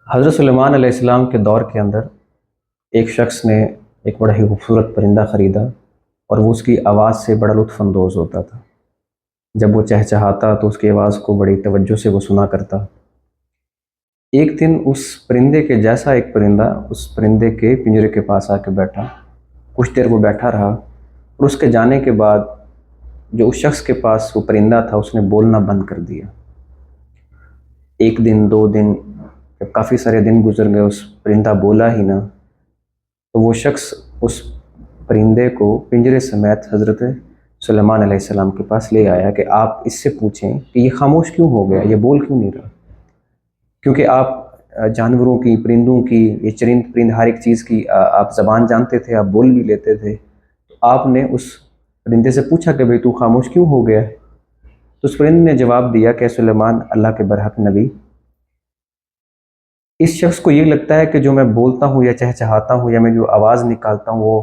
حضرت سلیمان علیہ السلام کے دور کے اندر ایک شخص نے ایک بڑا ہی خوبصورت پرندہ خریدا، اور وہ اس کی آواز سے بڑا لطف اندوز ہوتا تھا۔ جب وہ چہچہاتا تو اس کی آواز کو بڑی توجہ سے وہ سنا کرتا۔ ایک دن اس پرندے کے جیسا ایک پرندہ اس پرندے کے پنجرے کے پاس آ کے بیٹھا۔ کچھ دیر وہ بیٹھا رہا، اور اس کے جانے کے بعد جو اس شخص کے پاس وہ پرندہ تھا اس نے بولنا بند کر دیا۔ ایک دن، 2 دن، جب کافی سارے دن گزر گئے، اس پرندہ بولا ہی نہ، تو وہ شخص اس پرندے کو پنجرے سمیت حضرت سلیمان علیہ السلام کے پاس لے آیا کہ آپ اس سے پوچھیں کہ یہ خاموش کیوں ہو گیا، یہ بول کیوں نہیں رہا، کیونکہ آپ جانوروں کی، پرندوں کی، یہ چرند پرند ہر ایک چیز کی آپ زبان جانتے تھے، آپ بول بھی لیتے تھے، تو آپ نے اس پرندے سے پوچھا کہ بھئی تو خاموش کیوں ہو گیا ہے؟ تو اس پرندے نے جواب دیا کہ سلیمان، اللہ کے برحق نبی، اس شخص کو یہ لگتا ہے کہ جو میں بولتا ہوں یا چہچہاتا ہوں یا میں جو آواز نکالتا ہوں وہ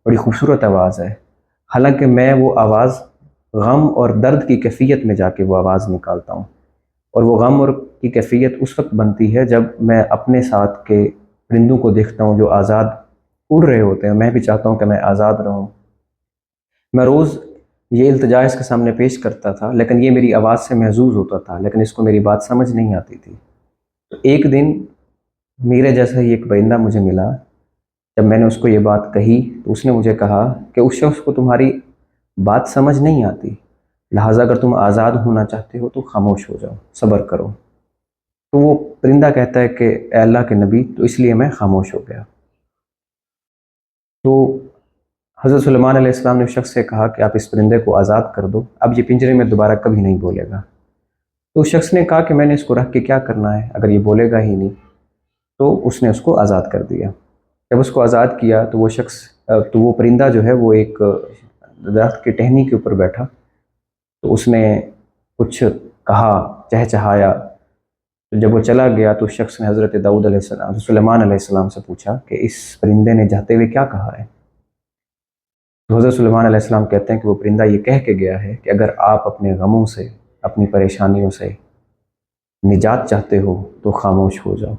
بڑی خوبصورت آواز ہے، حالانکہ میں وہ آواز غم اور درد کی کیفیت میں جا کے وہ آواز نکالتا ہوں، اور وہ غم اور کی کیفیت اس وقت بنتی ہے جب میں اپنے ساتھ کے پرندوں کو دیکھتا ہوں جو آزاد اڑ رہے ہوتے ہیں۔ میں بھی چاہتا ہوں کہ میں آزاد رہوں۔ میں روز یہ التجا اس کے سامنے پیش کرتا تھا، لیکن یہ میری آواز سے محظوظ ہوتا تھا، لیکن اس کو میری بات سمجھ نہیں آتی تھی۔ تو ایک دن میرے جیسا ہی ایک پرندہ مجھے ملا۔ جب میں نے اس کو یہ بات کہی تو اس نے مجھے کہا کہ اس شخص کو تمہاری بات سمجھ نہیں آتی، لہٰذا اگر تم آزاد ہونا چاہتے ہو تو خاموش ہو جاؤ، صبر کرو۔ تو وہ پرندہ کہتا ہے کہ اے اللہ کے نبی، تو اس لیے میں خاموش ہو گیا۔ تو حضرت سلیمان علیہ السلام نے اس شخص سے کہا کہ آپ اس پرندے کو آزاد کر دو، اب یہ پنجرے میں دوبارہ کبھی نہیں بولے گا۔ تو اس شخص نے کہا کہ میں نے اس کو رکھ کے کیا کرنا ہے اگر یہ بولے گا ہی نہیں؟ تو اس نے اس کو آزاد کر دیا۔ جب اس کو آزاد کیا تو وہ پرندہ جو ہے وہ ایک درخت کی ٹہنی کے اوپر بیٹھا، تو اس نے کچھ کہا، چہچہایا۔ تو جب وہ چلا گیا تو اس شخص نے حضرت داؤد علیہ السلام، سلیمان علیہ السلام سے پوچھا کہ اس پرندے نے جاتے ہوئے کیا کہا ہے؟ تو حضرت سلیمان علیہ السلام کہتے ہیں کہ وہ پرندہ یہ کہہ کے گیا ہے کہ اگر آپ اپنے غموں سے، اپنی پریشانیوں سے نجات چاہتے ہو تو خاموش ہو جاؤ،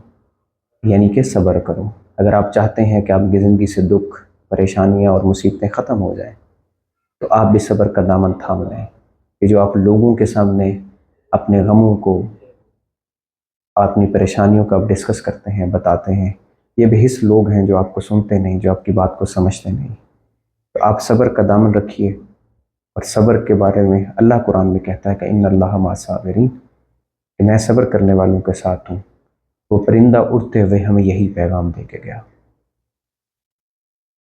یعنی کہ صبر کرو۔ اگر آپ چاہتے ہیں کہ آپ کی زندگی سے دکھ، پریشانیاں اور مصیبتیں ختم ہو جائیں تو آپ بھی صبر کا دامن تھام لیں، کہ جو آپ لوگوں کے سامنے اپنے غموں کو، اپنی پریشانیوں کو آپ ڈسکس کرتے ہیں، بتاتے ہیں، یہ بے حس لوگ ہیں جو آپ کو سنتے نہیں، جو آپ کی بات کو سمجھتے نہیں۔ تو آپ صبر کا دامن رکھیے، اور صبر کے بارے میں اللہ قرآن میں کہتا ہے کہ ان اللہ مع الصابرین، کہ میں صبر کرنے والوں کے ساتھ ہوں۔ وہ پرندہ اڑتے ہوئے ہمیں یہی پیغام دے کے گیا۔